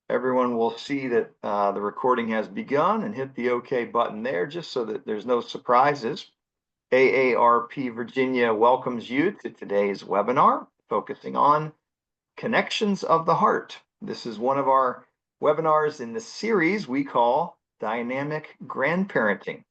everyone will see that the recording has begun and hit the OK button there just so that there's no surprises. AARP Virginia welcomes you to today's webinar focusing on connections of the heart. This is one of our webinars in the series we call Dynamic Grandparenting.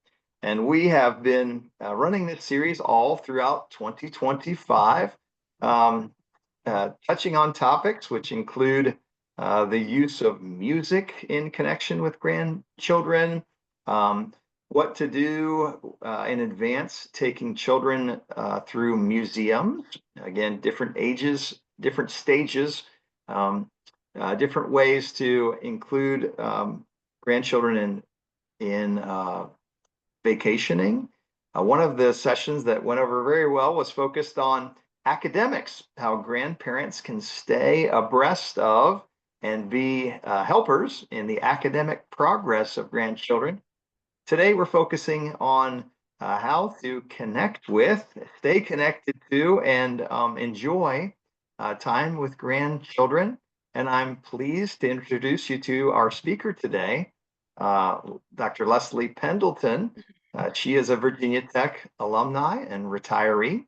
And we have been running this series all throughout 2025, touching on topics which include the use of music in connection with grandchildren, what to do in advance, taking children through museums, again, different ages, different stages, different ways to include grandchildren in vacationing. One of the sessions that went over very well was focused on academics, how grandparents can stay abreast of and be helpers in the academic progress of grandchildren. Today, we're focusing on how to connect with, stay connected to, and enjoy time with grandchildren. And I'm pleased to introduce you to our speaker today, Dr. Leslie Pendleton. She is a Virginia Tech alumni and retiree.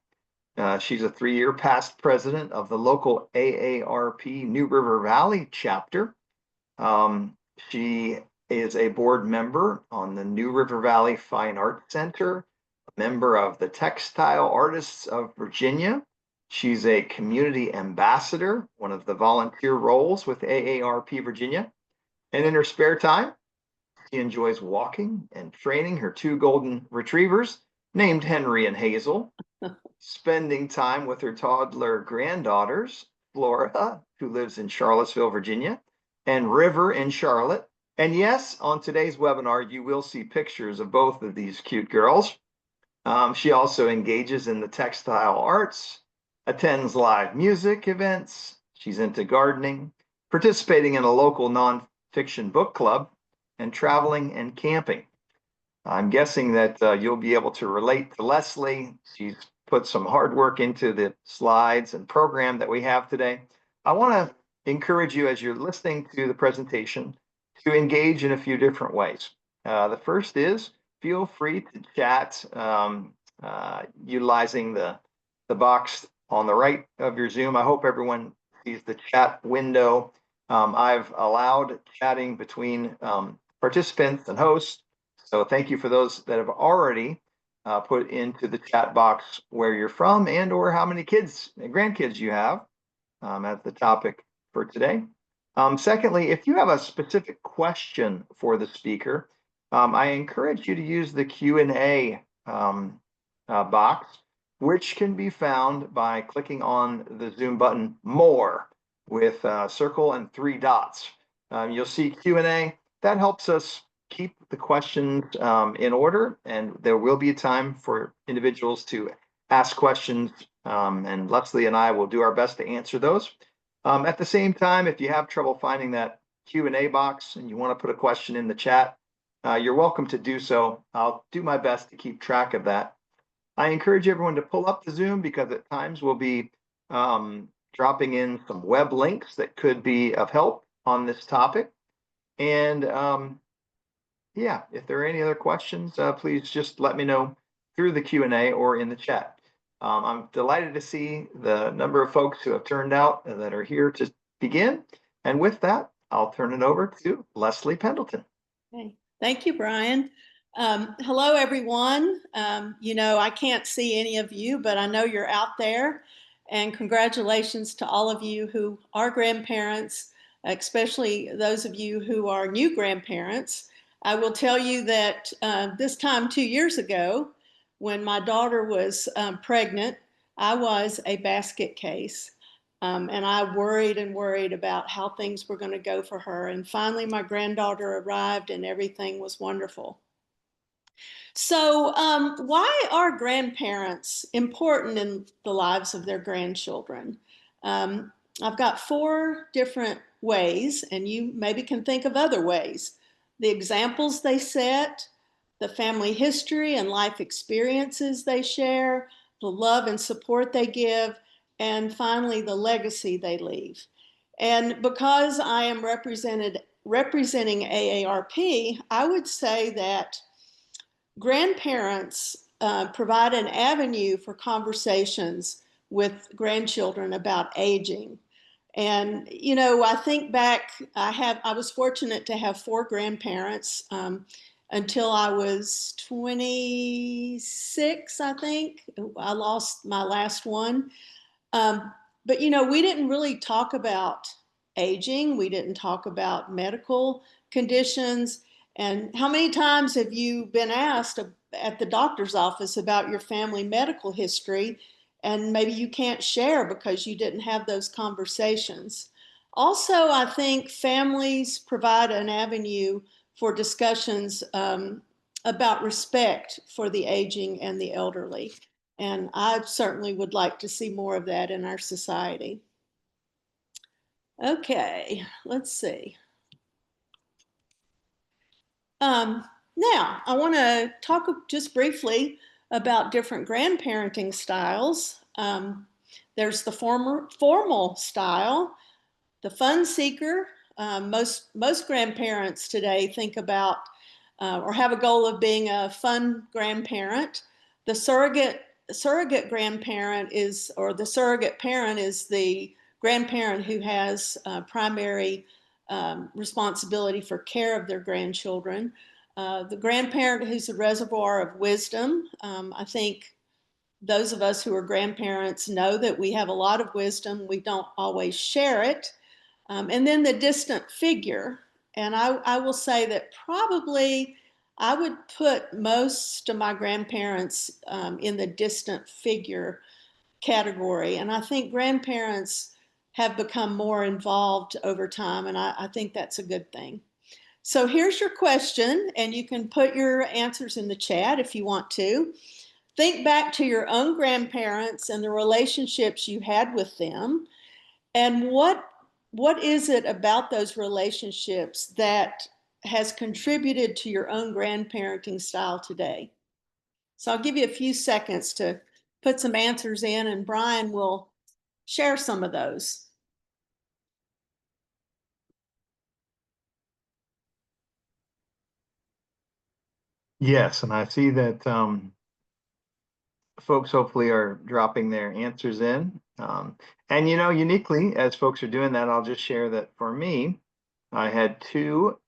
She's a 3-year past president of the local AARP New River Valley chapter. She is a board member on the New River Valley Fine Arts Center, a member of the Textile Artists of Virginia. She's a community ambassador, one of the volunteer roles with AARP Virginia. And in her spare time, she enjoys walking and training her 2 golden retrievers named Henry and Hazel, spending time with her toddler granddaughters, Flora, who lives in Charlottesville, Virginia, and River in Charlotte. And yes, on today's webinar, you will see pictures of both of these cute girls. She also engages in the textile arts, attends live music events. She's into gardening, participating in a local nonfiction book club, and traveling and camping. I'm guessing that you'll be able to relate to Leslie. She's put some hard work into the slides and program that we have today. I want to encourage you as you're listening to the presentation to engage in a few different ways. The first is feel free to chat utilizing the box on the right of your Zoom. I hope everyone sees the chat window. I've allowed chatting between participants and hosts. So thank you for those that have already put into the chat box where you're from and or how many kids and grandkids you have as the topic for today. Secondly, if you have a specific question for the speaker, I encourage you to use the Q&A box, which can be found by clicking on the Zoom button More with a circle and 3 dots. You'll see Q&A. That helps us keep the questions in order, and there will be a time for individuals to ask questions, and Leslie and I will do our best to answer those. At the same time, if you have trouble finding that Q&A box and you want to put a question in the chat, you're welcome to do so. I'll do my best to keep track of that. I encourage everyone to pull up the Zoom because at times we'll be dropping in some web links that could be of help on this topic. And yeah, if there are any other questions, please just let me know through the Q&A or in the chat. I'm delighted to see the number of folks who have turned out that are here to begin. And with that, I'll turn it over to Leslie Pendleton. Okay. Thank you, Brian. Hello, everyone. You know, I can't see any of you, but I know you're out there. And congratulations to all of you who are grandparents, especially those of you who are new grandparents. I will tell you that this time 2 years ago, when my daughter was pregnant, I was a basket case. And I worried and worried about how things were going to go for her. And finally, my granddaughter arrived and everything was wonderful. So why are grandparents important in the lives of their grandchildren? I've got 4 different ways, and you maybe can think of other ways. The examples they set, the family history and life experiences they share, the love and support they give, and finally, the legacy they leave. And because I am representing AARP, I would say that grandparents provide an avenue for conversations with grandchildren about aging. And you know, I think back, I was fortunate to have four grandparents until I was 26, I think. I lost my last one. Um, but you know, we didn't really talk about aging. We didn't talk about medical conditions. And how many times have you been asked at the doctor's office about your family medical history, and maybe you can't share because you didn't have those conversations? Also, I think families provide an avenue for discussions about respect for the aging and the elderly. And I certainly would like to see more of that in our society. Okay, let's see. Now, I want to talk just briefly about different grandparenting styles. There's the formal style, the fun seeker. Most grandparents today think about or have a goal of being a fun grandparent. The surrogate grandparent is, or the surrogate parent is the grandparent who has primary responsibility for care of their grandchildren. The grandparent who's a reservoir of wisdom. I think those of us who are grandparents know that we have a lot of wisdom. We don't always share it. And then the distant figure. And I will say that probably I would put most of my grandparents in the distant figure category. And I think grandparents have become more involved over time, and I think that's a good thing. So here's your question, and you can put your answers in the chat if you want to. Think back to your own grandparents and the relationships you had with them, and what is it about those relationships that has contributed to your own grandparenting style today? So I'll give you a few seconds to put some answers in, and Brian will share some of those. Yes, and I see that folks hopefully are dropping their answers in. And you know, uniquely, as folks are doing that, I'll just share that for me, I had two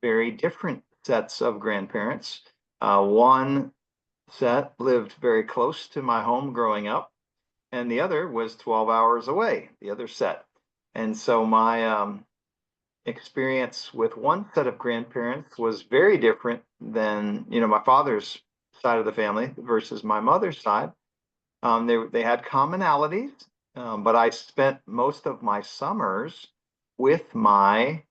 very different sets of grandparents. One set lived very close to my home growing up, and the other was 12 hours away, the other set. And so my experience with one set of grandparents was very different than, you know, my father's side of the family versus my mother's side. They had commonalities, but I spent most of my summers with my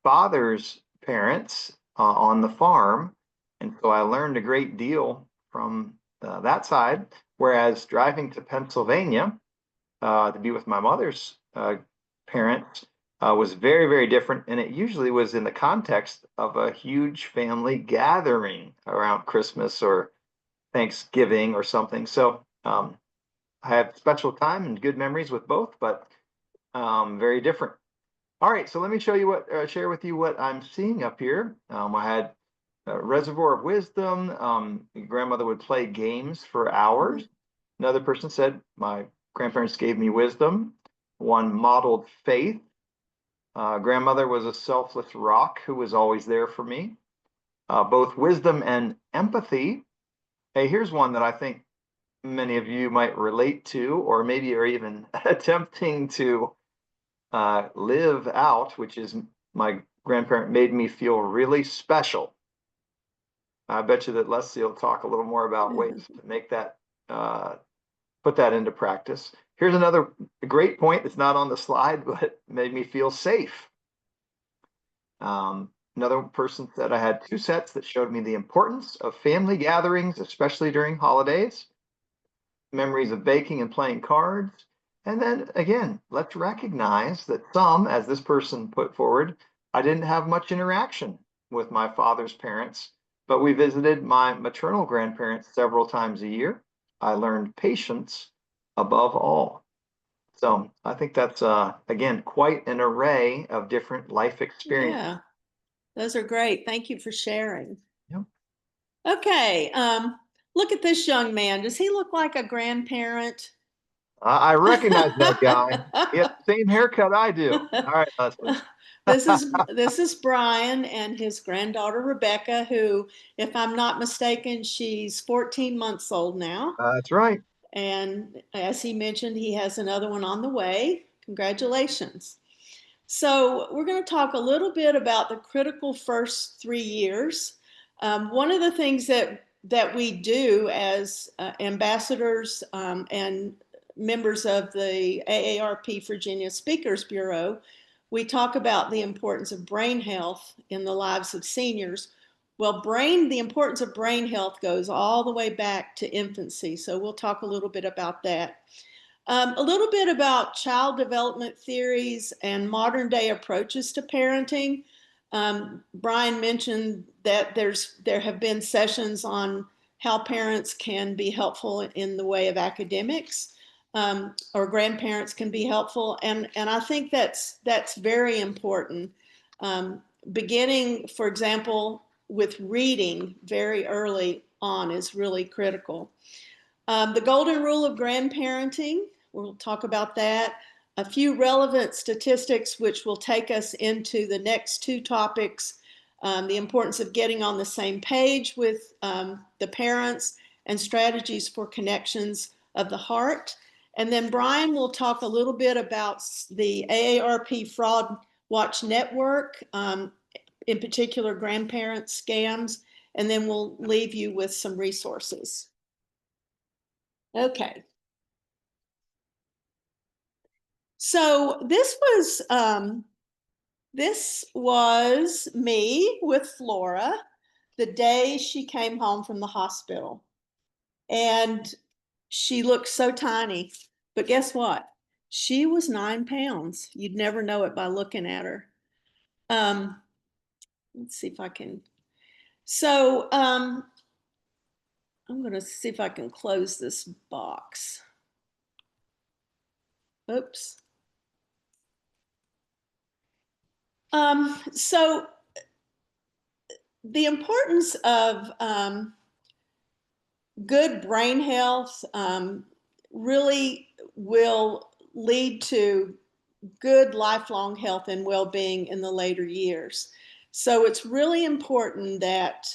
father's parents on the farm, and so I learned a great deal from that side. Whereas driving to Pennsylvania to be with my mother's parents was very, very different, and it usually was in the context of a huge family gathering around Christmas or Thanksgiving or something. So I have special time and good memories with both, but very different. All right, so let me show you share with you what I'm seeing up here. I had a reservoir of wisdom. Grandmother would play games for hours. Another person said, my grandparents gave me wisdom. One modeled faith. Grandmother was a selfless rock who was always there for me. Both wisdom and empathy. Hey, here's one that I think many of you might relate to, or maybe are even attempting to live out, which is my grandparent made me feel really special. I bet you that Leslie will talk a little more about ways to make that, put that into practice. Here's another great point that's not on the slide, but made me feel safe. Another person said I had two sets that showed me the importance of family gatherings, especially during holidays, memories of baking and playing cards. And then again, let's recognize that some, as this person put forward, I didn't have much interaction with my father's parents, but we visited my maternal grandparents several times a year. I learned patience above all. So I think that's, again, quite an array of different life experiences. Yeah, those are great. Thank you for sharing. Yep. Okay, look at this young man. Does he look like a grandparent? I recognize that guy. He has the same haircut I do. All right, Leslie. This is Brian and his granddaughter Rebecca, who, if I'm not mistaken, she's 14 months old now. That's right. And as he mentioned, he has another one on the way. Congratulations. So we're going to talk a little bit about the critical first 3 years. One of the things that we do as ambassadors and members of the AARP Virginia Speakers Bureau, we talk about the importance of brain health in the lives of seniors. Well, the importance of brain health goes all the way back to infancy. So we'll talk a little bit about that. A little bit about child development theories and modern day approaches to parenting. Brian mentioned that there have been sessions on how parents can be helpful in the way of academics, or grandparents can be helpful, and I think that's very important. Beginning, for example, with reading very early on is really critical. The golden rule of grandparenting, we'll talk about that. A few relevant statistics which will take us into the next two topics, the importance of getting on the same page with the parents and strategies for connections of the heart. And then Brian will talk a little bit about the AARP Fraud Watch Network, in particular grandparent scams, and then we'll leave you with some resources. Okay. So this was me with Flora the day she came home from the hospital, and she looked so tiny. But guess what? She was 9 pounds. You'd never know it by looking at her. Um, let's see if I can. So I'm going to see if I can close this box. Oops. So the importance of good brain health really will lead to good lifelong health and well-being in the later years. So it's really important that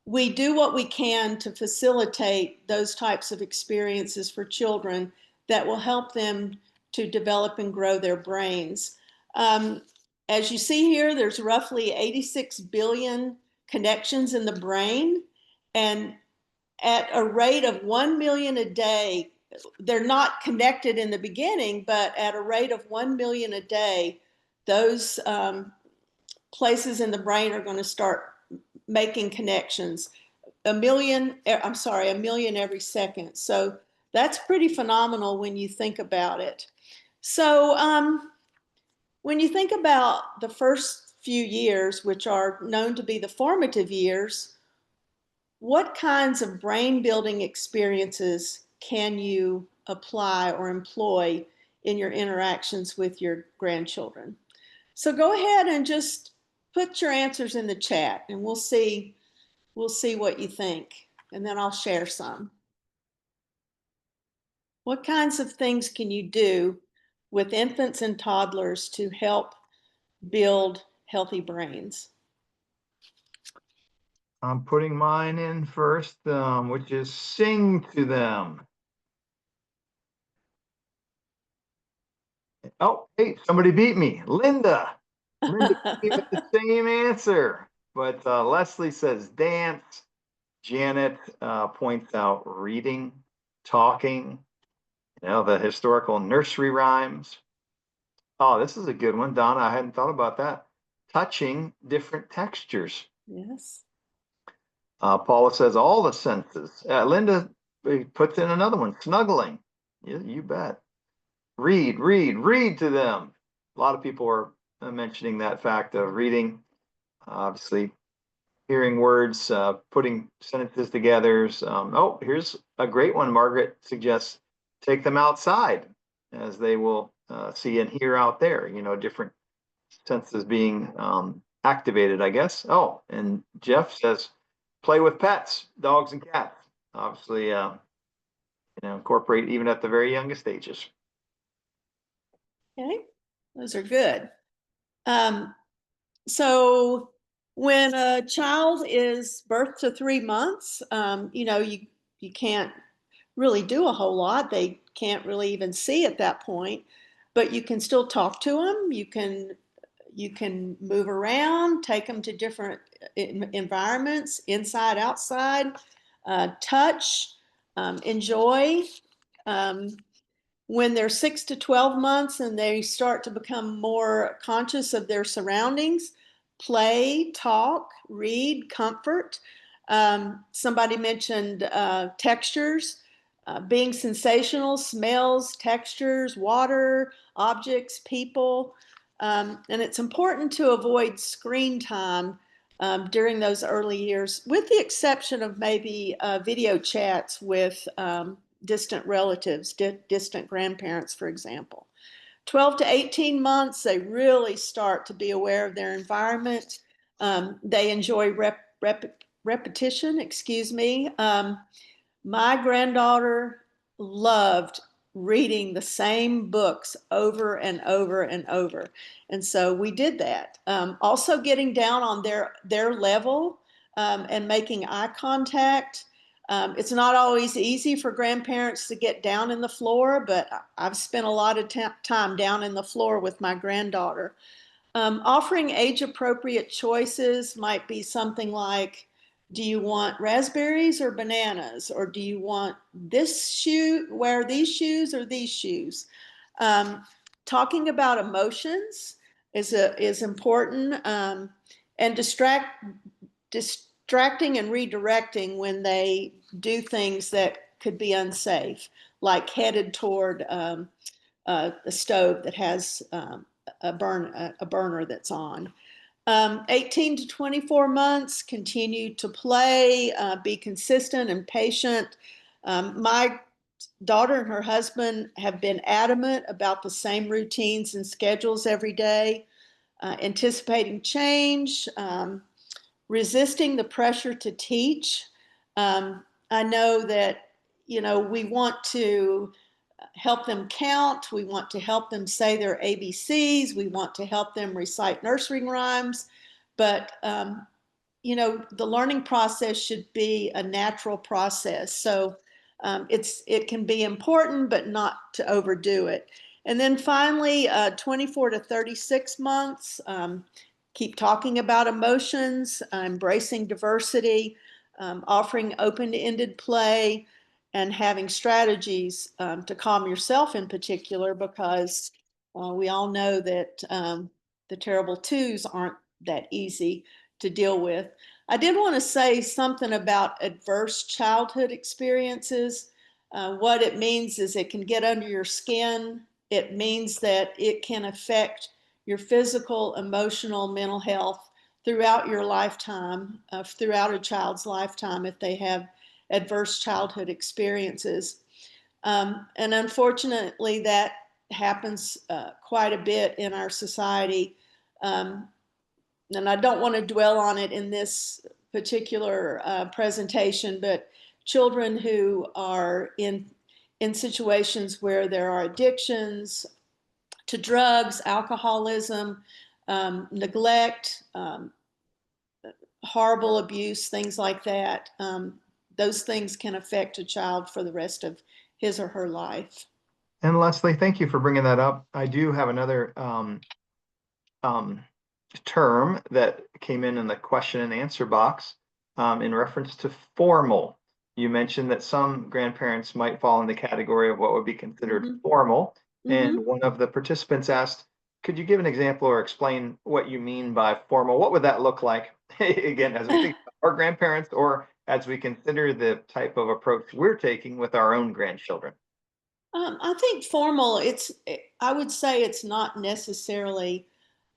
we do what we can to facilitate those types of experiences for children that will help them to develop and grow their brains. As you see here, there's roughly 86 billion connections in the brain, and at a rate of 1 million a day, they're not connected in the beginning, but at a rate of 1 million a day, those places in the brain are going to start making connections. A million every second. So that's pretty phenomenal when you think about it. So when you think about the first few years, which are known to be the formative years, what kinds of brain building experiences can you apply or employ in your interactions with your grandchildren? So go ahead and just put your answers in the chat, and we'll see what you think, and then I'll share some. What kinds of things can you do with infants and toddlers to help build healthy brains? I'm putting mine in first, which is sing to them. Oh, hey, somebody beat me. Linda. Linda came with the same answer. But Leslie says dance. Janet points out reading, talking, the historical nursery rhymes. Oh, this is a good one, Donna. I hadn't thought about that. Touching different textures. Yes. Paula says all the senses. Linda puts in another one, snuggling. Yeah, you bet. Read to them. A lot of people are mentioning that fact of reading, obviously hearing words, putting sentences together. Oh, here's a great one. Margaret suggests take them outside, as they will see and hear out there, different senses being activated, I guess. Oh, and Jeff says, play with pets, dogs and cats. Obviously, incorporate even at the very youngest ages. Okay, those are good. So when a child is birth to 3 months, you can't really do a whole lot. They can't really even see at that point, but you can still talk to them. You can move around, take them to different environments, inside, outside, touch, enjoy. Um, when they're 6 to 12 months and they start to become more conscious of their surroundings, play, talk, read, comfort. Somebody mentioned textures, being sensational, smells, textures, water, objects, people. And it's important to avoid screen time during those early years, with the exception of maybe video chats with distant relatives, distant grandparents, for example. 12 to 18 months, they really start to be aware of their environment. They enjoy repetition, excuse me. My granddaughter loved reading the same books over and over and over. And so we did that. Also getting down on their level and making eye contact. It's not always easy for grandparents to get down in the floor, but I've spent a lot of time down in the floor with my granddaughter. Offering age-appropriate choices might be something like, do you want raspberries or bananas? Or do you want this shoe, wear these shoes or these shoes? Talking about emotions is important, and distracting and redirecting when they do things that could be unsafe, like headed toward a stove that has a burner that's on. 18 to 24 months, continue to play, be consistent and patient. My daughter and her husband have been adamant about the same routines and schedules every day, anticipating change, resisting the pressure to teach. I know that, we want to help them count. We want to help them say their ABCs. We want to help them recite nursery rhymes. But, the learning process should be a natural process. So it can be important, but not to overdo it. And then finally, 24 to 36 months, keep talking about emotions, embracing diversity, offering open-ended play, and having strategies to calm yourself in particular, because we all know that the terrible twos aren't that easy to deal with. I did want to say something about adverse childhood experiences. What it means is it can get under your skin. It means that it can affect your physical, emotional, mental health throughout your lifetime, throughout a child's lifetime, if they have adverse childhood experiences. And unfortunately, that happens quite a bit in our society. And I don't want to dwell on it in this particular presentation, but children who are in situations where there are addictions to drugs, alcoholism, neglect, horrible abuse, things like that. Those things can affect a child for the rest of his or her life. And Leslie, thank you for bringing that up. I do have another um, term that came in the question and answer box in reference to formal. You mentioned that some grandparents might fall in the category of what would be considered formal. And one of the participants asked, could you give an example or explain what you mean by formal? What would that look like? Again, as we think about our grandparents, or as we consider the type of approach we're taking with our own grandchildren. I think formal, I would say it's not necessarily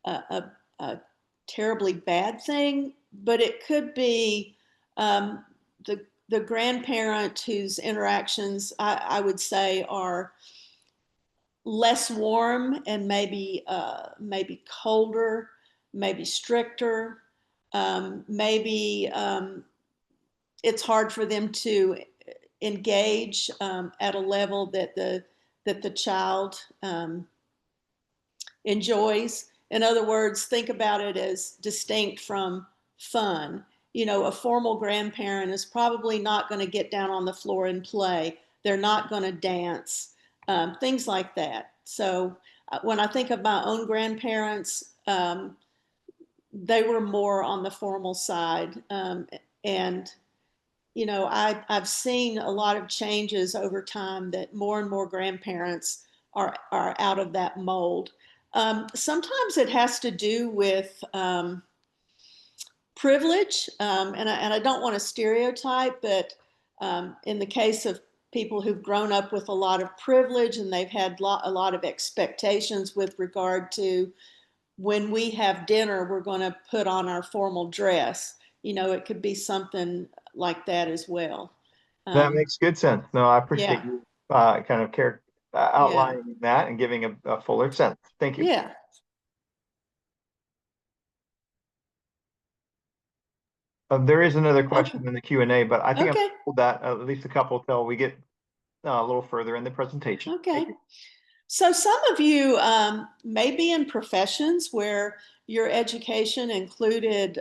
a terribly bad thing, but it could be the the grandparent whose interactions I would say are less warm and maybe colder, maybe stricter, maybe it's hard for them to engage at a level that the child enjoys. In other words, think about it as distinct from fun. You know, a formal grandparent is probably not going to get down on the floor and play. They're not going to dance, things like that. So when I think of my own grandparents, they were more on the formal side. And, you know, I've seen a lot of changes over time that more and more grandparents are out of that mold. Sometimes it has to do with privilege, and I don't want to stereotype, but in the case of people who've grown up with a lot of privilege and they've had a lot of expectations with regard to when we have dinner, we're going to put on our formal dress. You know, it could be something like that as well. That Um, makes good sense. No, I appreciate yeah, you kind of yeah, outlining that and giving a fuller sense. Thank you. yeah. There is another Okay, question in the Q&A, but I think I'm okay, gonna hold that at least a couple till we get a little further in the presentation. Thank okay. you. So some of you may be in professions where your education included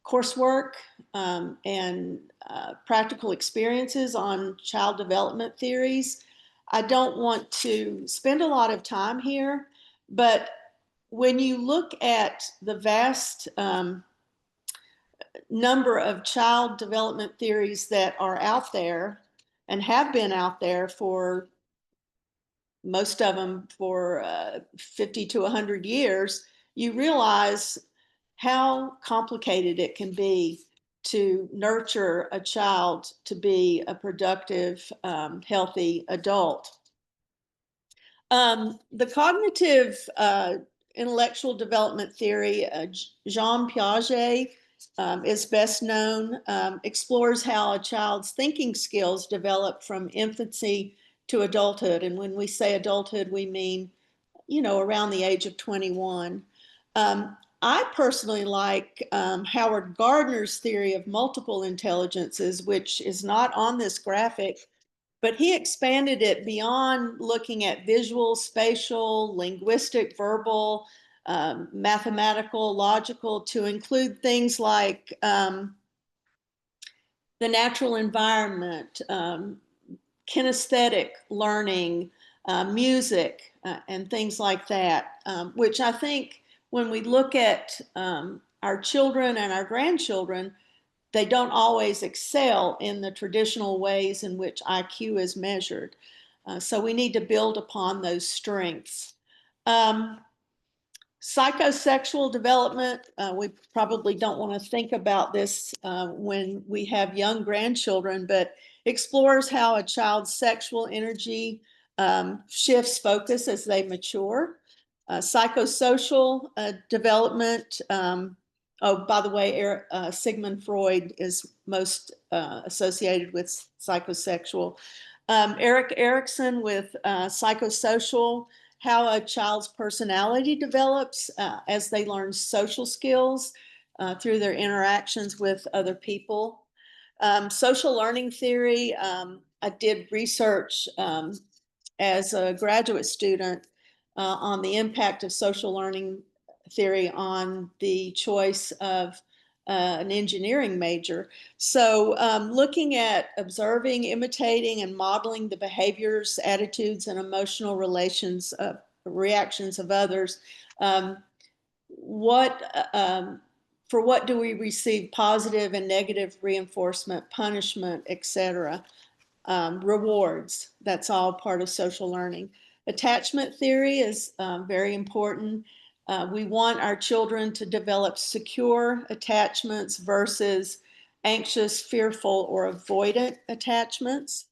coursework and practical experiences on child development theories. I don't want to spend a lot of time here, but when you look at the vast number of child development theories that are out there and have been out there for most of them for 50 to 100 years, you realize how complicated it can be to nurture a child to be a productive, healthy adult. The cognitive intellectual development theory, Jean Piaget is best known, explores how a child's thinking skills develop from infancy to adulthood. And when we say adulthood, we mean, you know, around the age of 21. I personally like Howard Gardner's theory of multiple intelligences, which is not on this graphic, but he expanded it beyond looking at visual, spatial, linguistic, verbal, mathematical, logical, to include things like the natural environment, kinesthetic learning, music, and things like that, which I think when we look at our children and our grandchildren, they don't always excel in the traditional ways in which IQ is measured. So we need to build upon those strengths. Um, Psychosexual development, we probably don't want to think about this when we have young grandchildren, but explores how a child's sexual energy shifts focus as they mature. Psychosocial development, oh, by the way, Sigmund Freud is most associated with psychosexual. Eric Erickson with psychosocial, how a child's personality develops as they learn social skills through their interactions with other people. Social learning theory, I did research as a graduate student on the impact of social learning theory on the choice of an engineering major. So looking at observing, imitating, and modeling the behaviors, attitudes, and emotional reactions of others, what for what do we receive positive and negative reinforcement, punishment, etc., rewards? That's all part of social learning. Attachment theory is very important. We want our children to develop secure attachments versus anxious, fearful, or avoidant attachments.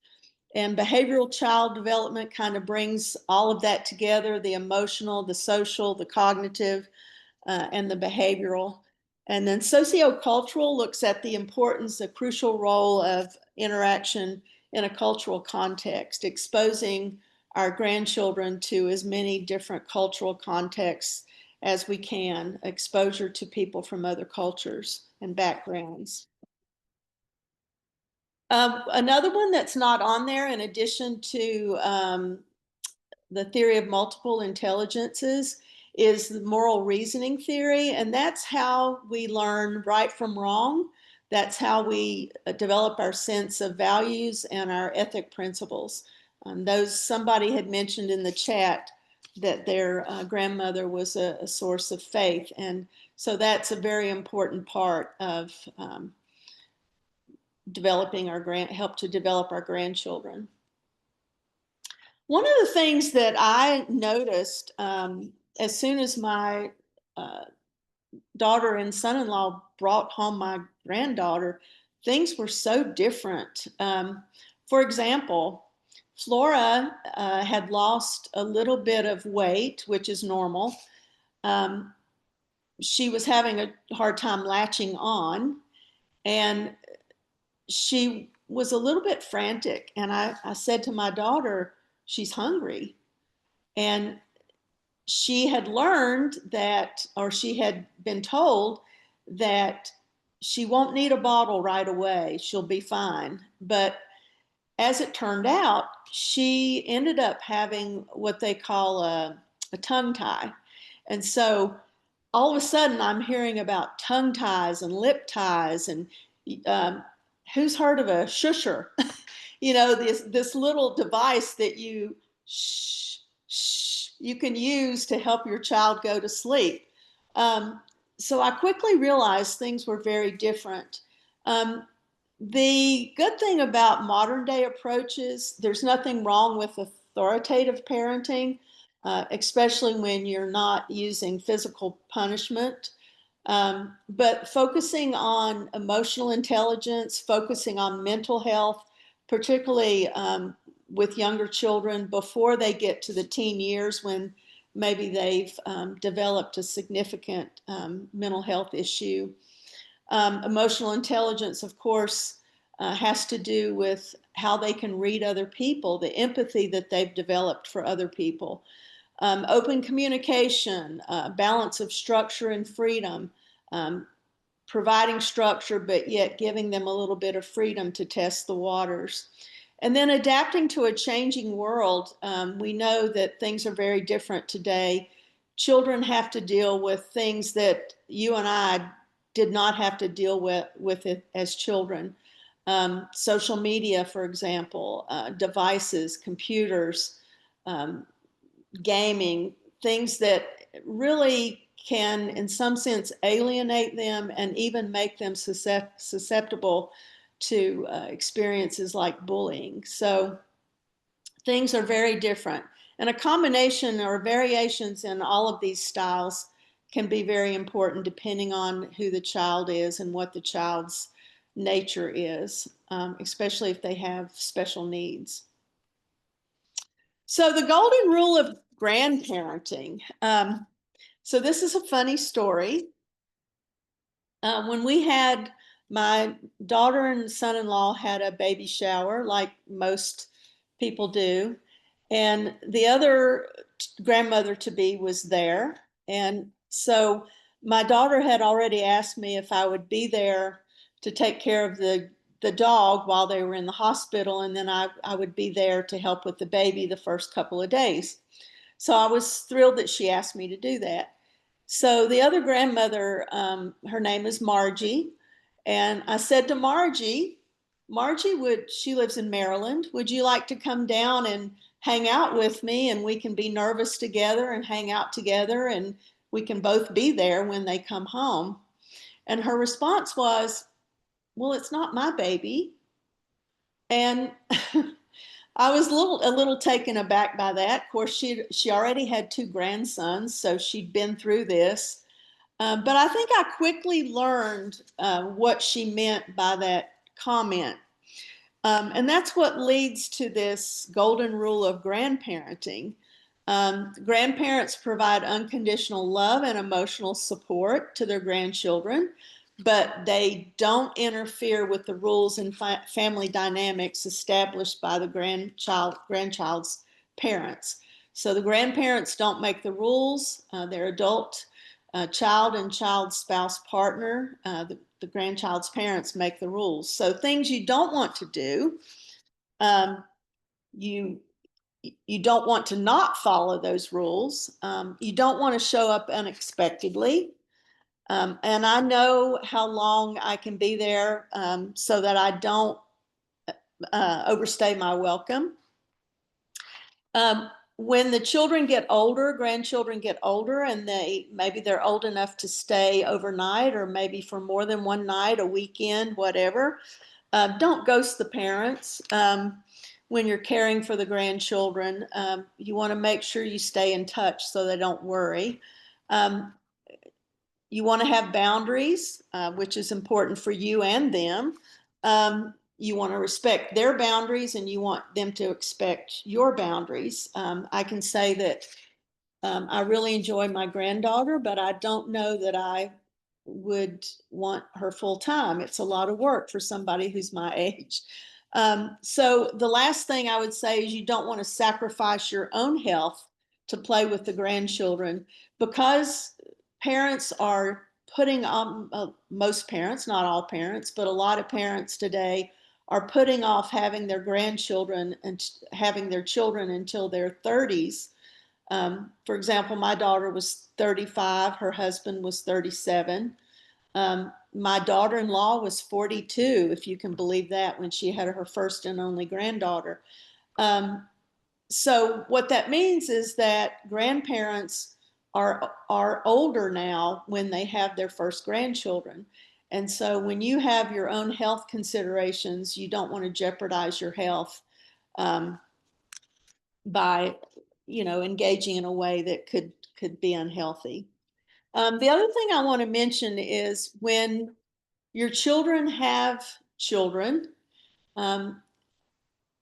And behavioral child development kind of brings all of that together, the emotional, the social, the cognitive, and the behavioral. And then sociocultural looks at the importance, the crucial role of interaction in a cultural context, exposing our grandchildren to as many different cultural contexts as we can, exposure to people from other cultures and backgrounds. Another one that's not on there, in addition to the theory of multiple intelligences, is the moral reasoning theory. And that's how we learn right from wrong. That's how we develop our sense of values and our ethic principles. Somebody had mentioned in the chat that their grandmother was a source of faith. And so that's a very important part of help to develop our grandchildren. One of the things that I noticed as soon as my daughter and son-in-law brought home my granddaughter, things were so different. For example, Flora had lost a little bit of weight, which is normal. She was having a hard time latching on, and she was a little bit frantic. And I said to my daughter, she's hungry. And she had learned that, or she had been told that she won't need a bottle right away. She'll be fine. But as it turned out, she ended up having what they call a tongue tie. And so all of a sudden I'm hearing about tongue ties and lip ties, and um, who's heard of a shusher? This little device that you can use to help your child go to sleep. So I quickly realized things were very different. The good thing about modern day approaches, there's nothing wrong with authoritative parenting, especially when you're not using physical punishment. But focusing on emotional intelligence, focusing on mental health, particularly with younger children before they get to the teen years, when maybe they've developed a significant mental health issue. Emotional intelligence, of course, has to do with how they can read other people, the empathy that they've developed for other people. Open communication, balance of structure and freedom, providing structure, but yet giving them a little bit of freedom to test the waters. And then adapting to a changing world. We know that things are very different today. Children have to deal with things that you and I did not have to deal with it as children. Social media, for example, devices, computers, gaming, things that really can, in some sense, alienate them and even make them susceptible to experiences like bullying. So things are very different. And a combination or variations in all of these styles can be very important depending on who the child is and what the child's nature is, especially if they have special needs. So the golden rule of grandparenting. So this is a funny story. When we had my daughter and son-in-law had a baby shower, like most people do, and the other grandmother-to-be was there. And so my daughter had already asked me if I would be there to take care of the dog while they were in the hospital, and then I would be there to help with the baby the first couple of days. So I was thrilled that she asked me to do that. So the other grandmother, her name is Margie, and I said to Margie, she lives in Maryland, would you like to come down and hang out with me, and we can be nervous together and hang out together, and we can both be there when they come home? And her response was, well, it's not my baby. And I was a little taken aback by that. Of course, she already had two grandsons, so she'd been through this. But I think I quickly learned what she meant by that comment. And that's what leads to this golden rule of grandparenting. Grandparents provide unconditional love and emotional support to their grandchildren, but they don't interfere with the rules and family dynamics established by the grandchild's parents. So the grandparents don't make the rules. Their adult child and child spouse partner, the grandchild's parents make the rules. So things you don't want to do, you you don't want to not follow those rules. You don't want to show up unexpectedly. And I know how long I can be there so that I don't overstay my welcome. When the children get older, grandchildren get older, and maybe they're old enough to stay overnight, or maybe for more than one night, a weekend, whatever, don't ghost the parents. When you're caring for the grandchildren, you want to make sure you stay in touch so they don't worry. You want to have boundaries, which is important for you and them. You want to respect their boundaries, and you want them to expect your boundaries. I can say that I really enjoy my granddaughter, but I don't know that I would want her full time. It's a lot of work for somebody who's my age. So the last thing I would say is you don't want to sacrifice your own health to play with the grandchildren, because parents are putting on, most parents, not all parents, but a lot of parents today are putting off having their grandchildren and having their children until their 30s. For example, my daughter was 35, her husband was 37. My daughter-in-law was 42, if you can believe that, when she had her first and only granddaughter. So what that means is that grandparents are older now when they have their first grandchildren. And so when you have your own health considerations, you don't want to jeopardize your health by, engaging in a way that could be unhealthy. The other thing I want to mention is when your children have children,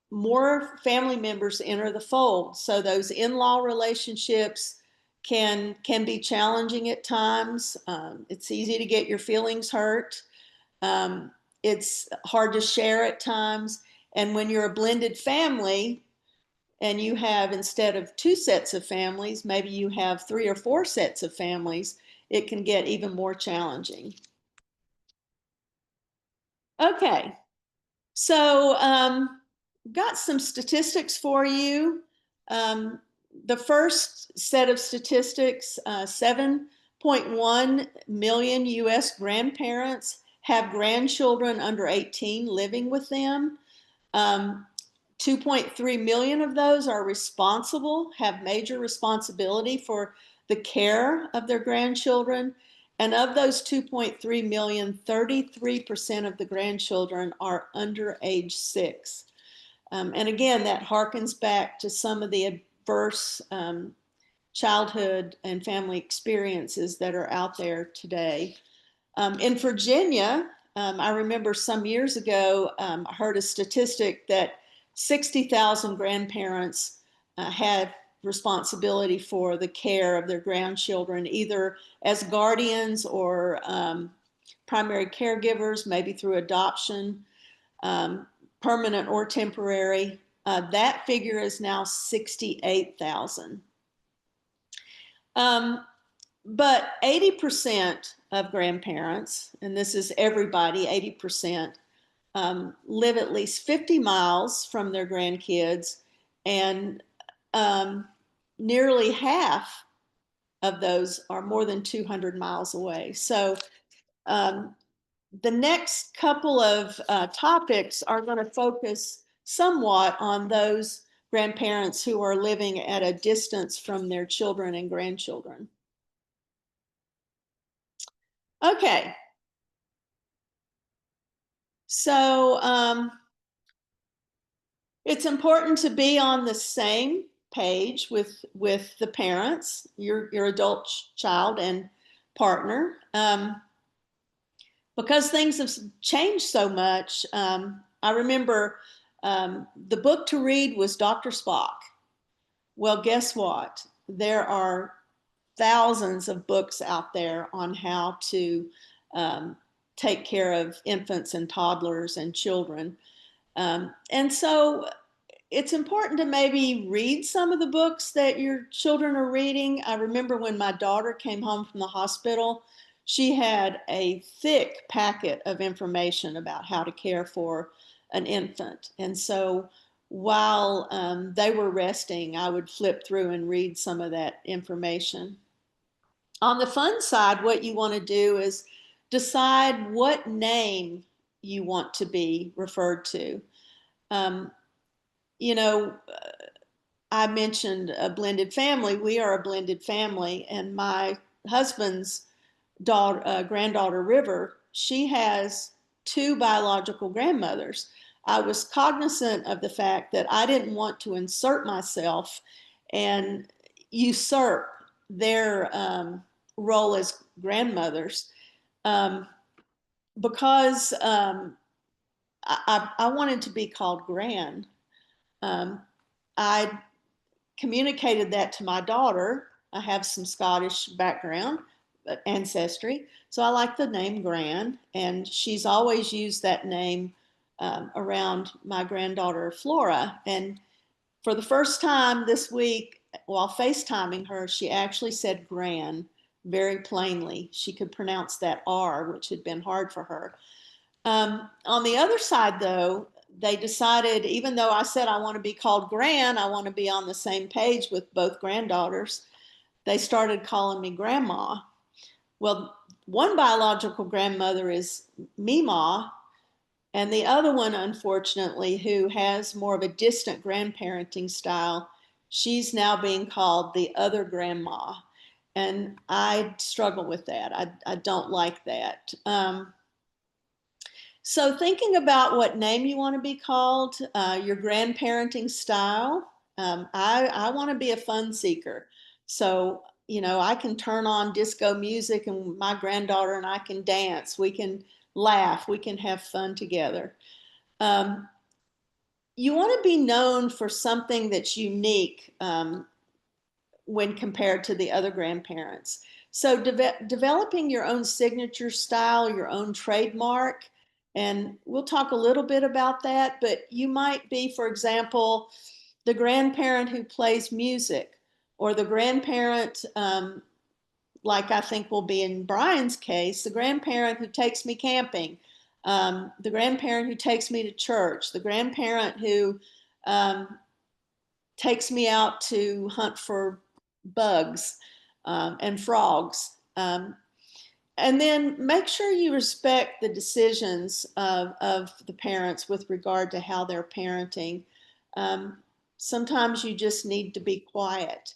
more family members enter the fold. So those in-law relationships can be challenging at times. It's easy to get your feelings hurt. It's hard to share at times. And when you're a blended family and you have, instead of two sets of families, maybe you have three or four sets of families, it can get even more challenging. Okay, so got some statistics for you. The first set of statistics, 7.1 million US grandparents have grandchildren under 18 living with them. 2.3 million of those are responsible, have major responsibility for the care of their grandchildren. And of those 2.3 million, 33% of the grandchildren are under age 6. And again, that harkens back to some of the adverse childhood and family experiences that are out there today. In Virginia, I remember some years ago, I heard a statistic that 60,000 grandparents had responsibility for the care of their grandchildren, either as guardians or primary caregivers, maybe through adoption, permanent or temporary. That figure is now 68,000. But 80% of grandparents, and this is everybody, 80%, live at least 50 miles from their grandkids, and nearly half of those are more than 200 miles away. So the next couple of topics are going to focus somewhat on those grandparents who are living at a distance from their children and grandchildren. Okay. So it's important to be on the same page with the parents, your adult child and partner, because things have changed so much. I remember the book to read was Dr. Spock. Well, guess what? There are thousands of books out there on how to um, take care of infants and toddlers and children. And so it's important to maybe read some of the books that your children are reading. I remember when my daughter came home from the hospital, she had a thick packet of information about how to care for an infant. And so while they were resting, I would flip through and read some of that information. On the fun side, what you want to do is decide what name you want to be referred to. Um, you know, I mentioned a blended family. We are a blended family, and my husband's daughter, granddaughter River, she has two biological grandmothers. I was cognizant of the fact that I didn't want to insert myself and usurp their role as grandmothers um, because I wanted to be called Gran. Um, I communicated that to my daughter. I have some Scottish background, ancestry, so I like the name Gran, and she's always used that name around my granddaughter Flora. And for the first time this week, while FaceTiming her, she actually said Gran very plainly. She could pronounce that R, which had been hard for her. On the other side, though, they decided, even though I said I want to be called Gran, I want to be on the same page with both granddaughters, they started calling me Grandma. Well, one biological grandmother is Mima, and the other one, unfortunately, who has more of a distant grandparenting style, she's now being called the other grandma. And I struggle with that. I don't like that. So thinking about what name you want to be called, your grandparenting style. I want to be a fun seeker. So, I can turn on disco music and my granddaughter and I can dance. We can laugh. We can have fun together. Um, you want to be known for something that's unique when compared to the other grandparents. So developing your own signature style, your own trademark, and we'll talk a little bit about that, but you might be, for example, the grandparent who plays music, or the grandparent, like I think will be in Brian's case, the grandparent who takes me camping, the grandparent who takes me to church, the grandparent who um, takes me out to hunt for bugs and frogs. And then make sure you respect the decisions of the parents with regard to how they're parenting. Um, Sometimes you just need to be quiet.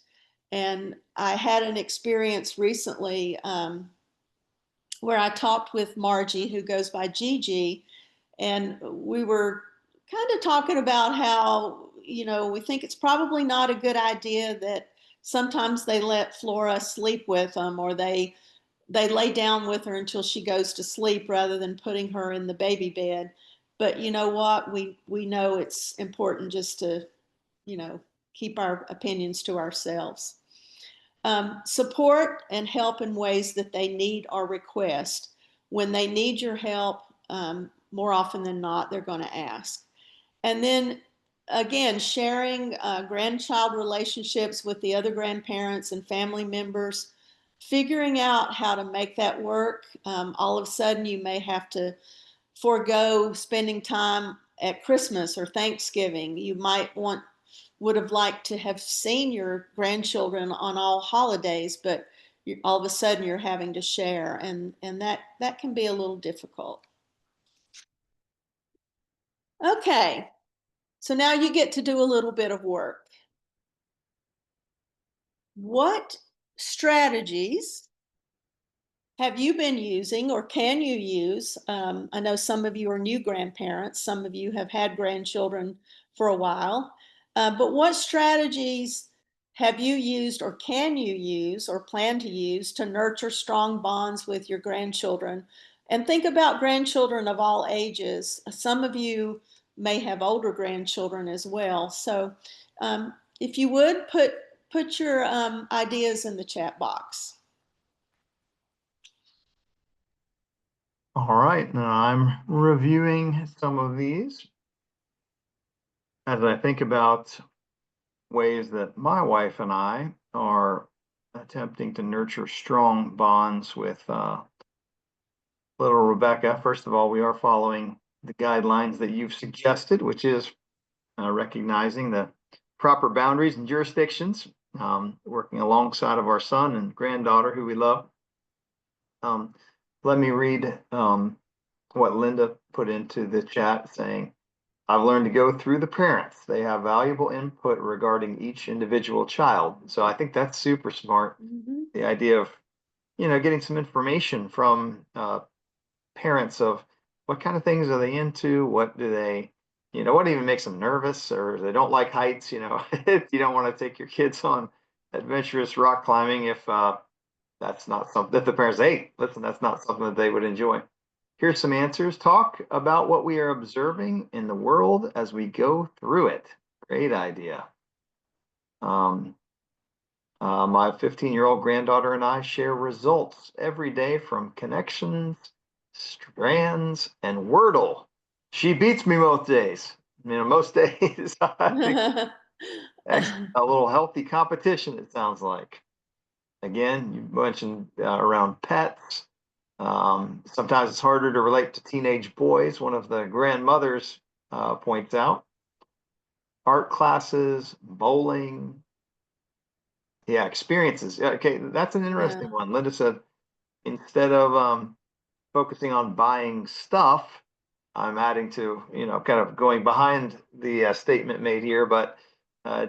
And I had an experience recently where I talked with Margie, who goes by Gigi, and we were kind of talking about how, we think it's probably not a good idea that sometimes they let Flora sleep with them, or they lay down with her until she goes to sleep rather than putting her in the baby bed. But you know what? We know it's important just to, keep our opinions to ourselves. Support and help in ways that they need or request. When they need your help, more often than not, they're going to ask. And then again, sharing grandchild relationships with the other grandparents and family members, figuring out how to make that work. All of a sudden, you may have to forego spending time at Christmas or Thanksgiving. You might would have liked to have seen your grandchildren on all holidays, but all of a sudden you're having to share, and that can be a little difficult. Okay, so now you get to do a little bit of work. What strategies have you been using or can you use? I know some of you are new grandparents, some of you have had grandchildren for a while, but what strategies have you used or can you use or plan to use to nurture strong bonds with your grandchildren? And think about grandchildren of all ages. Some of you may have older grandchildren as well. So if you would put your ideas in the chat box. All right, now I'm reviewing some of these as I think about ways that my wife and I are attempting to nurture strong bonds with little Rebecca. First of all, we are following the guidelines that you've suggested, which is recognizing the proper boundaries and jurisdictions, working alongside of our son and granddaughter who we love. Let me read what Linda put into the chat saying, I've learned to go through the parents. They have valuable input regarding each individual child. So I think that's super smart. Mm-hmm. The idea of, getting some information from parents of what kind of things are they into? What do they, what even makes them nervous, or they don't like heights? You don't want to take your kids on adventurous rock climbing if that's not something that the parents, hey, listen, that's not something that they would enjoy. Here's some answers. Talk about what we are observing in the world as we go through it. Great idea. My 15-year-old granddaughter and I share results every day from connections, strands, and Wordle. She beats me most days. Most days. I think a little healthy competition, it sounds like. Again, you mentioned around pets. Sometimes it's harder to relate to teenage boys. One of the grandmothers points out. Art classes, bowling. Yeah, experiences. Okay, that's an interesting Yeah. one. Linda said, instead of focusing on buying stuff, I'm adding to, kind of going behind the statement made here, but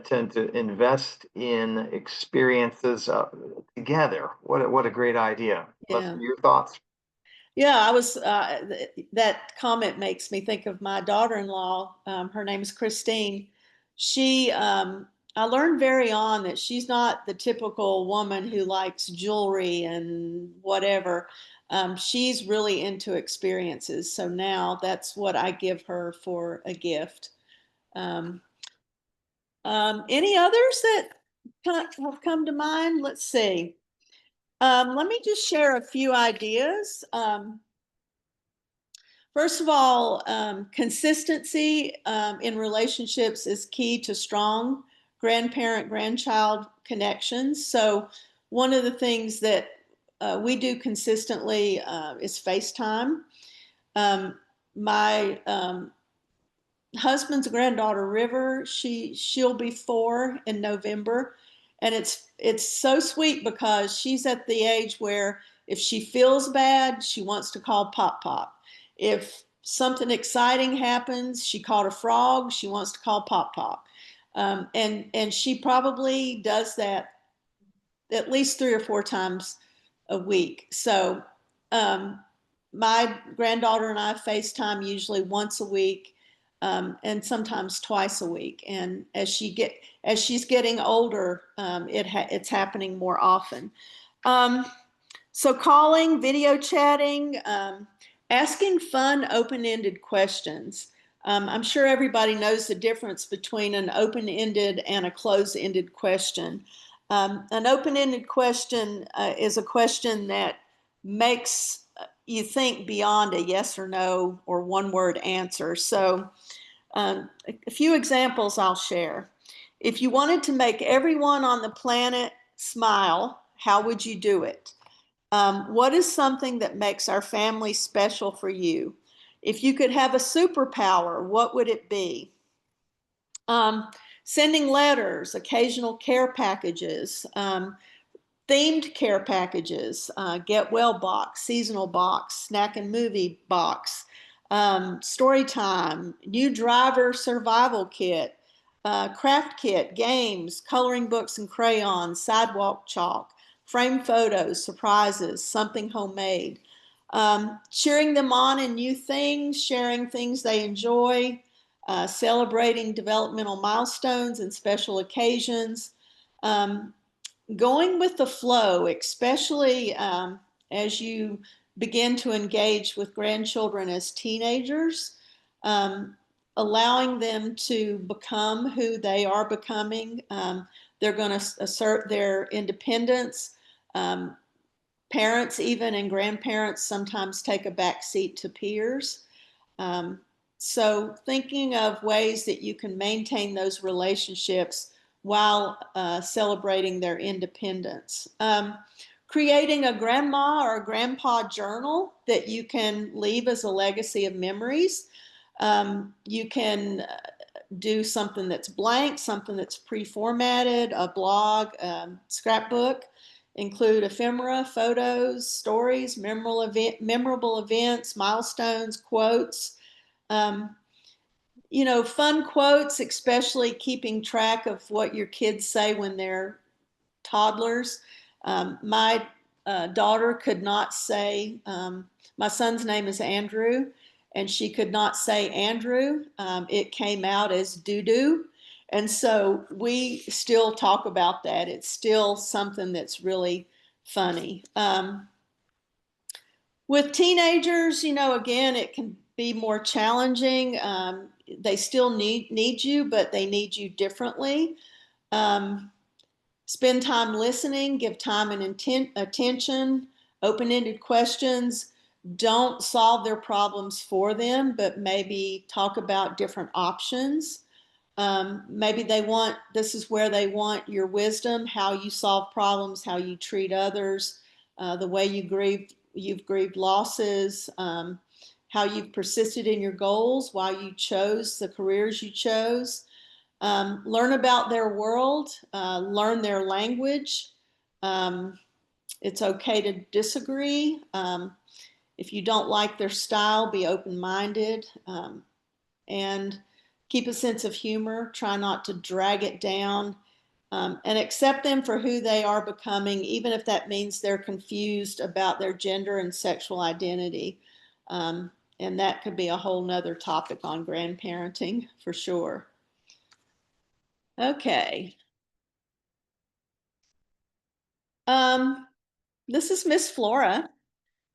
tend to invest in experiences together. What a great idea. Yeah. Listen, your thoughts? Yeah, I was, that comment makes me think of my daughter-in-law. Her name is Christine. She, I learned very on that she's not the typical woman who likes jewelry and whatever. She's really into experiences. So now that's what I give her for a gift. Um, any others that have come to mind? Let's see. Let me just share a few ideas. First of all, consistency in relationships is key to strong grandparent-grandchild connections. So one of the things that we do consistently is FaceTime. My husband's granddaughter River, she'll be 4 in November, and it's so sweet because she's at the age where if she feels bad, she wants to call Pop Pop. If something exciting happens, she caught a frog, she wants to call Pop Pop. And she probably does that at least 3 or 4 times a week. So um, my granddaughter and I FaceTime usually once a week, and sometimes twice a week. And as she's getting older, it's happening more often. So calling, video chatting, asking fun, open-ended questions. I'm sure everybody knows the difference between an open-ended and a closed-ended question. An open-ended question is a question that makes you think beyond a yes or no or one-word answer. So a few examples I'll share. If you wanted to make everyone on the planet smile, how would you do it? What is something that makes our family special for you? If you could have a superpower, what would it be? Um, Sending letters, occasional care packages, themed care packages, get well box, seasonal box, snack and movie box, story time, new driver survival kit, craft kit, games, coloring books and crayons, sidewalk chalk, frame photos, surprises, something homemade. Cheering them on in new things, sharing things they enjoy, celebrating developmental milestones and special occasions. Um, Going with the flow, especially as you begin to engage with grandchildren as teenagers. Um, allowing them to become who they are becoming. They're going to assert their independence. Parents, even and grandparents, sometimes take a back seat to peers. Um, so, thinking of ways that you can maintain those relationships while celebrating their independence. Creating a grandma or a grandpa journal that you can leave as a legacy of memories. You can do something that's blank, something that's pre-formatted, a blog, scrapbook, include ephemera, photos, stories, memorable events, milestones, quotes. Um, fun quotes, especially keeping track of what your kids say when they're toddlers. My daughter could not say, my son's name is Andrew, and she could not say Andrew. It came out as doo-doo. And so we still talk about that. It's still something that's really funny. With teenagers, again, it can be more challenging. They still need you, but they need you differently. Um, Spend time listening, give time and attention, open-ended questions. Don't solve their problems for them, but maybe talk about different options. Maybe this is where they want your wisdom, how you solve problems, how you treat others, the way you've grieved losses, how you've persisted in your goals, why you chose the careers you chose. Learn about their world, learn their language. Um, it's okay to disagree. If you don't like their style, be open-minded, and keep a sense of humor. Try not to drag it down, and accept them for who they are becoming, even if that means they're confused about their gender and sexual identity. And that could be a whole nother topic on grandparenting for sure. Okay. Um, this is Miss Flora.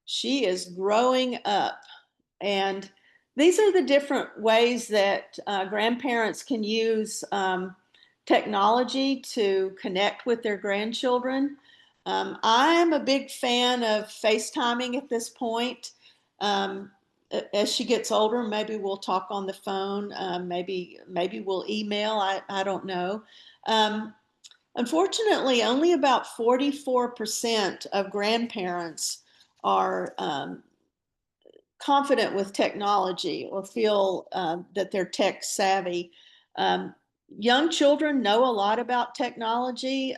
She is growing up. And these are the different ways that grandparents can use technology to connect with their grandchildren. I'm a big fan of FaceTiming at this point. Um, as she gets older, maybe we'll talk on the phone. Maybe we'll email. I don't know. Um, Unfortunately, only about 44% of grandparents are confident with technology or feel that they're tech savvy. Um, Young children know a lot about technology.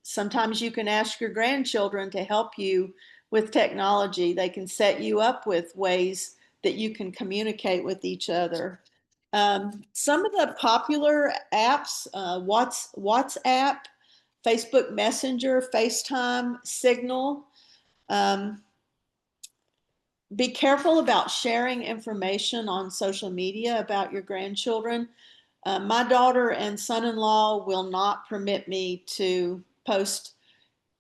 Sometimes you can ask your grandchildren to help you with technology. They can set you up with ways that you can communicate with each other. Some of the popular apps, WhatsApp, Facebook Messenger, FaceTime, Signal. Um, be careful about sharing information on social media about your grandchildren. My daughter and son-in-law will not permit me to post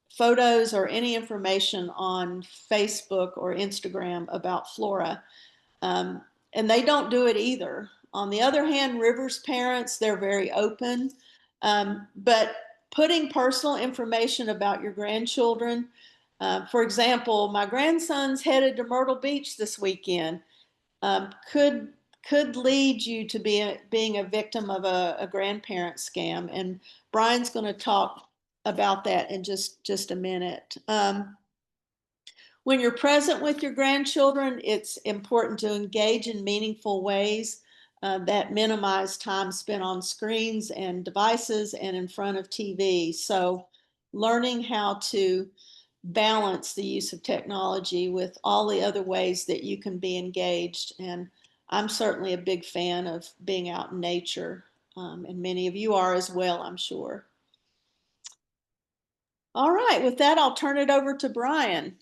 photos or any information on Facebook or Instagram about Flora. Um, and they don't do it either. On the other hand, River's parents, they're very open. But putting personal information about your grandchildren, for example, my grandson's headed to Myrtle Beach this weekend, could lead you to being a victim of a grandparent scam. And Brian's going to talk about that in just a minute. When you're present with your grandchildren, it's important to engage in meaningful ways that minimize time spent on screens and devices and in front of TV. So, learning how to balance the use of technology with all the other ways that you can be engaged. And I'm certainly a big fan of being out in nature, and many of you are as well, I'm sure. All right, with that, I'll turn it over to Brian.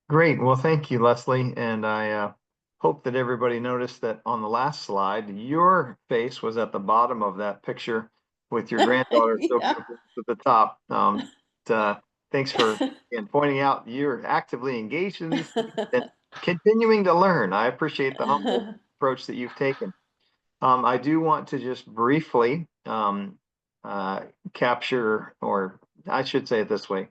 Great. Well, thank you, Leslie. And I hope that everybody noticed that on the last slide, your face was at the bottom of that picture with your granddaughter so Yeah. beautiful at the top. Uh, Thanks for again, pointing out you're actively engaged in these things and continuing to learn. I appreciate the humble approach that you've taken. I do want to just briefly capture, or I should say it this way,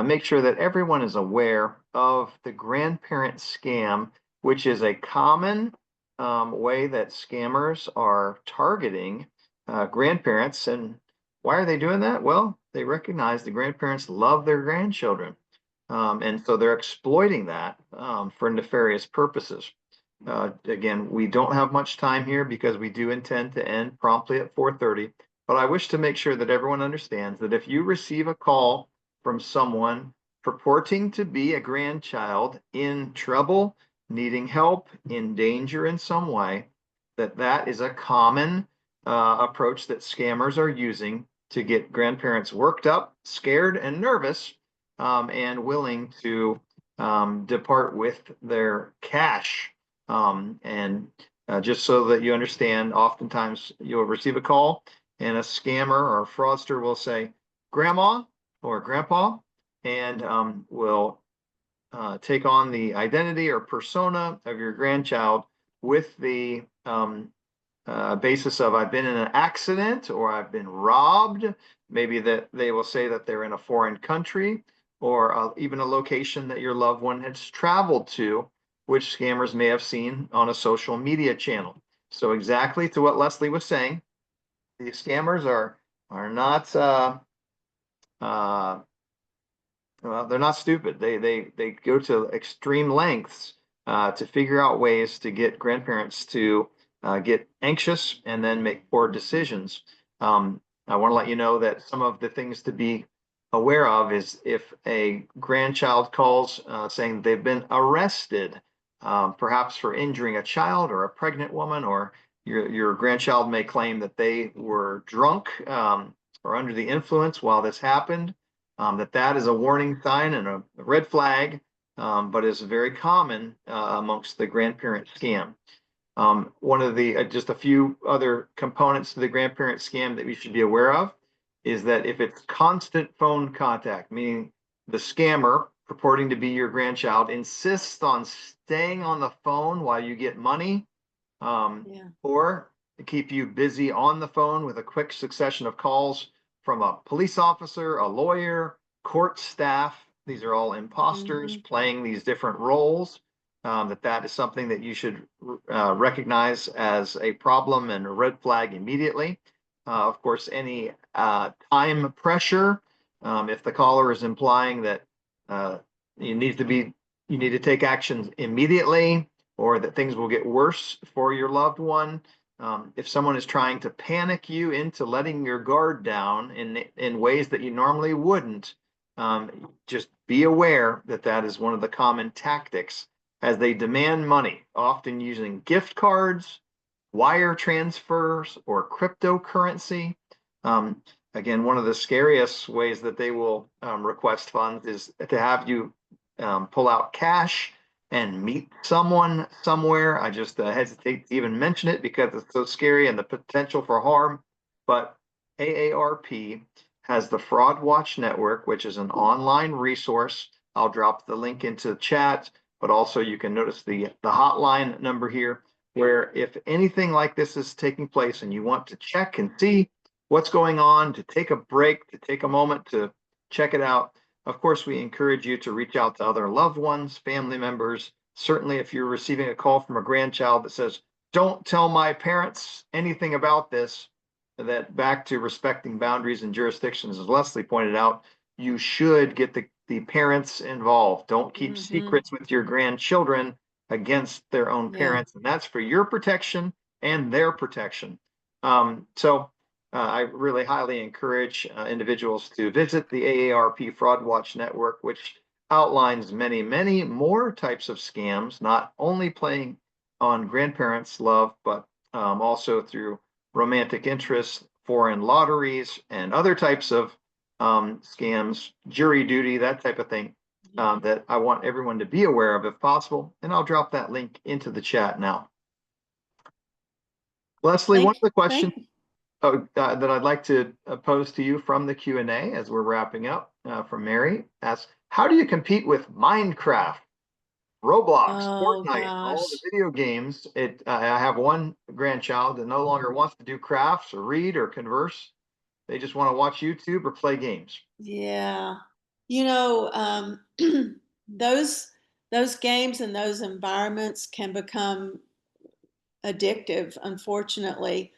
make sure that everyone is aware of the grandparent scam, which is a common way that scammers are targeting grandparents. And why are they doing that? Well, they recognize the grandparents love their grandchildren. And so they're exploiting that for nefarious purposes. Again, we don't have much time here because we do intend to end promptly at 4:30, but I wish to make sure that everyone understands that if you receive a call from someone purporting to be a grandchild in trouble, needing help, in danger in some way, that is a common approach that scammers are using to get grandparents worked up, scared, and nervous, and willing to depart with their cash. And just so that you understand, oftentimes you'll receive a call and a scammer or a fraudster will say, Grandma or Grandpa, and will take on the identity or persona of your grandchild with the basis of I've been in an accident or I've been robbed. Maybe that they will say that they're in a foreign country or even a location that your loved one has traveled to, which scammers may have seen on a social media channel. So exactly to what Leslie was saying, the scammers are not uh, well, they're not stupid. They go to extreme lengths to figure out ways to get grandparents to get anxious and then make poor decisions. I want to let you know that some of the things to be aware of is if a grandchild calls saying they've been arrested, perhaps for injuring a child or a pregnant woman, or your grandchild may claim that they were drunk or under the influence while this happened, that is a warning sign and a red flag, but is very common amongst the grandparent scam. One of the just a few other components to the grandparent scam that we should be aware of is that if it's constant phone contact, meaning the scammer purporting to be your grandchild insists on staying on the phone while you get money, or to keep you busy on the phone with a quick succession of calls from a police officer, a lawyer, court staff. These are all imposters playing these different roles. That is something that you should recognize as a problem and a red flag immediately. Of course, any time pressure, if the caller is implying that you need to take action immediately, or that things will get worse for your loved one. If someone is trying to panic you into letting your guard down in ways that you normally wouldn't, just be aware that that is one of the common tactics as they demand money, often using gift cards, wire transfers, or cryptocurrency. Again, one of the scariest ways that they will request funds is to have you pull out cash and meet someone somewhere. I just hesitate to even mention it because it's so scary and the potential for harm. But AARP has the Fraud Watch Network, which is an online resource. I'll drop the link into the chat, but also you can notice the hotline number here, where if anything like this is taking place and you want to check and see what's going on, to take a break, to take a moment to check it out, of course, we encourage you to reach out to other loved ones, family members. Certainly, if you're receiving a call from a grandchild that says, don't tell my parents anything about this, that back to respecting boundaries and jurisdictions, as Leslie pointed out, you should get the parents involved. Don't keep secrets with your grandchildren against their own parents. And that's for your protection and their protection. I really highly encourage individuals to visit the AARP Fraud Watch Network, which outlines many, many more types of scams, not only playing on grandparents' love, but also through romantic interests, foreign lotteries, and other types of scams, jury duty, that type of thing, that I want everyone to be aware of if possible. And I'll drop that link into the chat now. Leslie, one of the questions that I'd like to pose to you from the Q&A as we're wrapping up from Mary asks, how do you compete with Minecraft? Roblox, Oh Fortnite, all the gosh. video games. I have one grandchild that no longer wants to do crafts or read or converse. They just want to watch YouTube or play games. Yeah. You know, those those games and those environments can become addictive, unfortunately.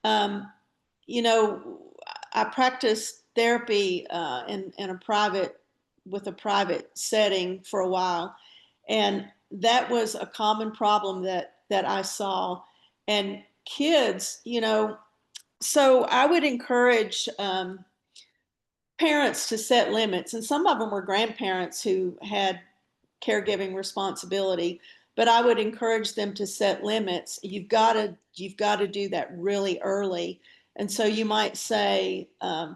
Um, you know, I practiced therapy in a private with a private setting for a while, and that was a common problem that I saw. And kids, so I would encourage parents to set limits, and some of them were grandparents who had caregiving responsibility, but I would encourage them to set limits. You've got to do that really early. And so you might say,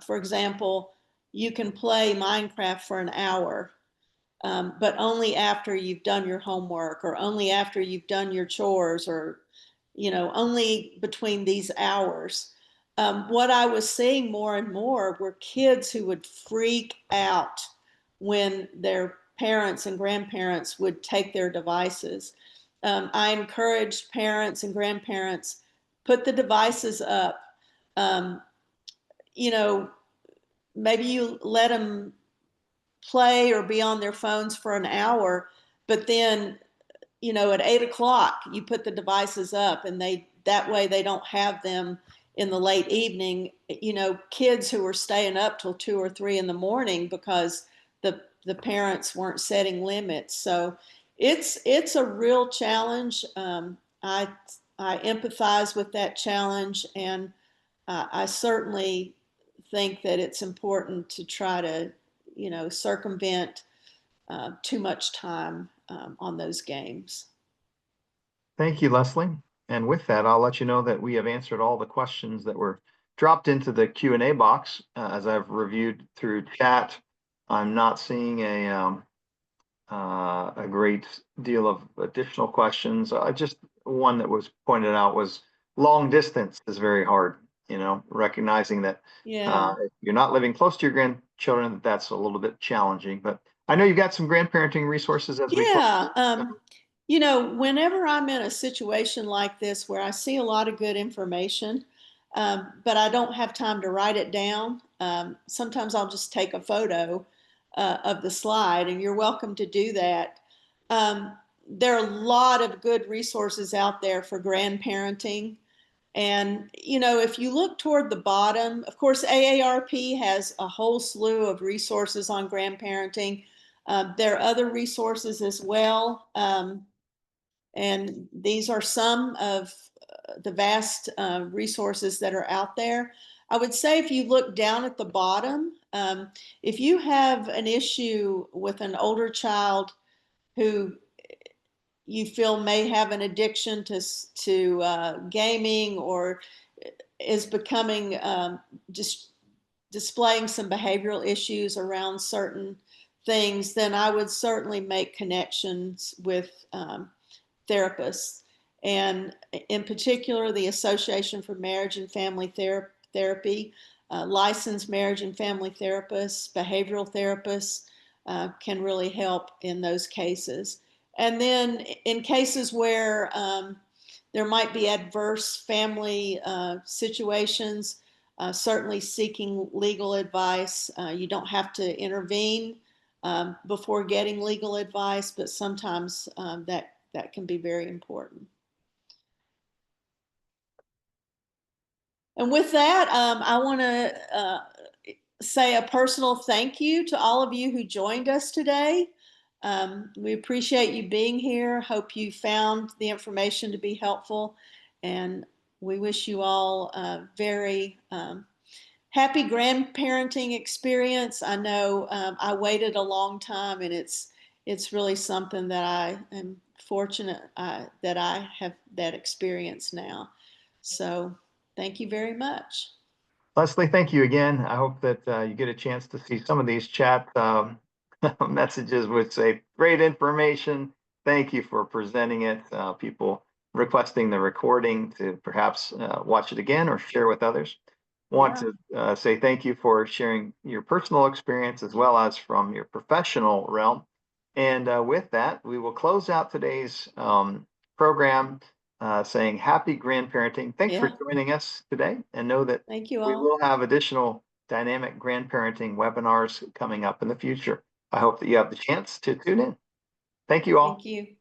for example, you can play Minecraft for an hour, but only after you've done your homework or only after you've done your chores, or only between these hours. What I was seeing more and more were kids who would freak out when their parents and grandparents would take their devices. I encouraged parents and grandparents, put the devices up. Um, you know, Maybe you let them play or be on their phones for an hour, but then at 8 o'clock you put the devices up, and that way they don't have them in the late evening. Kids who were staying up till 2 or 3 in the morning because the parents weren't setting limits. So it's a real challenge. I empathize with that challenge, and I certainly think that it's important to try to circumvent too much time on those games. Thank you, Leslie. And with that, I'll let you know that we have answered all the questions that were dropped into the Q&A box. As I've reviewed through chat, I'm not seeing a great deal of additional questions. Just one that was pointed out was long distance is very hard, recognizing that Yeah. if you're not living close to your grandchildren, that's a little bit challenging. But I know you've got some grandparenting resources as we close. Yeah. Whenever I'm in a situation like this where I see a lot of good information, but I don't have time to write it down, sometimes I'll just take a photo of the slide, and you're welcome to do that. There are a lot of good resources out there for grandparenting. And, if you look toward the bottom, of course, AARP has a whole slew of resources on grandparenting. There are other resources as well. And these are some of the vast resources that are out there. I would say if you look down at the bottom, if you have an issue with an older child who you feel may have an addiction to gaming, or is becoming just displaying some behavioral issues around certain things, then I would certainly make connections with therapists, and in particular, the Association for Marriage and Family Therapy, licensed marriage and family therapists, behavioral therapists can really help in those cases. And then in cases where there might be adverse family situations, certainly seeking legal advice. You don't have to intervene before getting legal advice, but sometimes that can be very important. And with that, I want to say a personal thank you to all of you who joined us today. We appreciate you being here. Hope you found the information to be helpful, and we wish you all a very happy grandparenting experience. I know I waited a long time, and it's really something that I am fortunate that I have that experience now. So thank you very much. Leslie, thank you again. I hope that you get a chance to see some of these chat messages which say great information. Thank you for presenting it. People requesting the recording to perhaps watch it again or share with others. Want Yeah. to say thank you for sharing your personal experience as well as from your professional realm. And with that, we will close out today's program saying happy grandparenting. Thanks for Yeah. joining us today, and know that Thank you we all. will have additional dynamic grandparenting webinars coming up in the future. I hope that you have the chance to tune in. Thank you Thank all. you.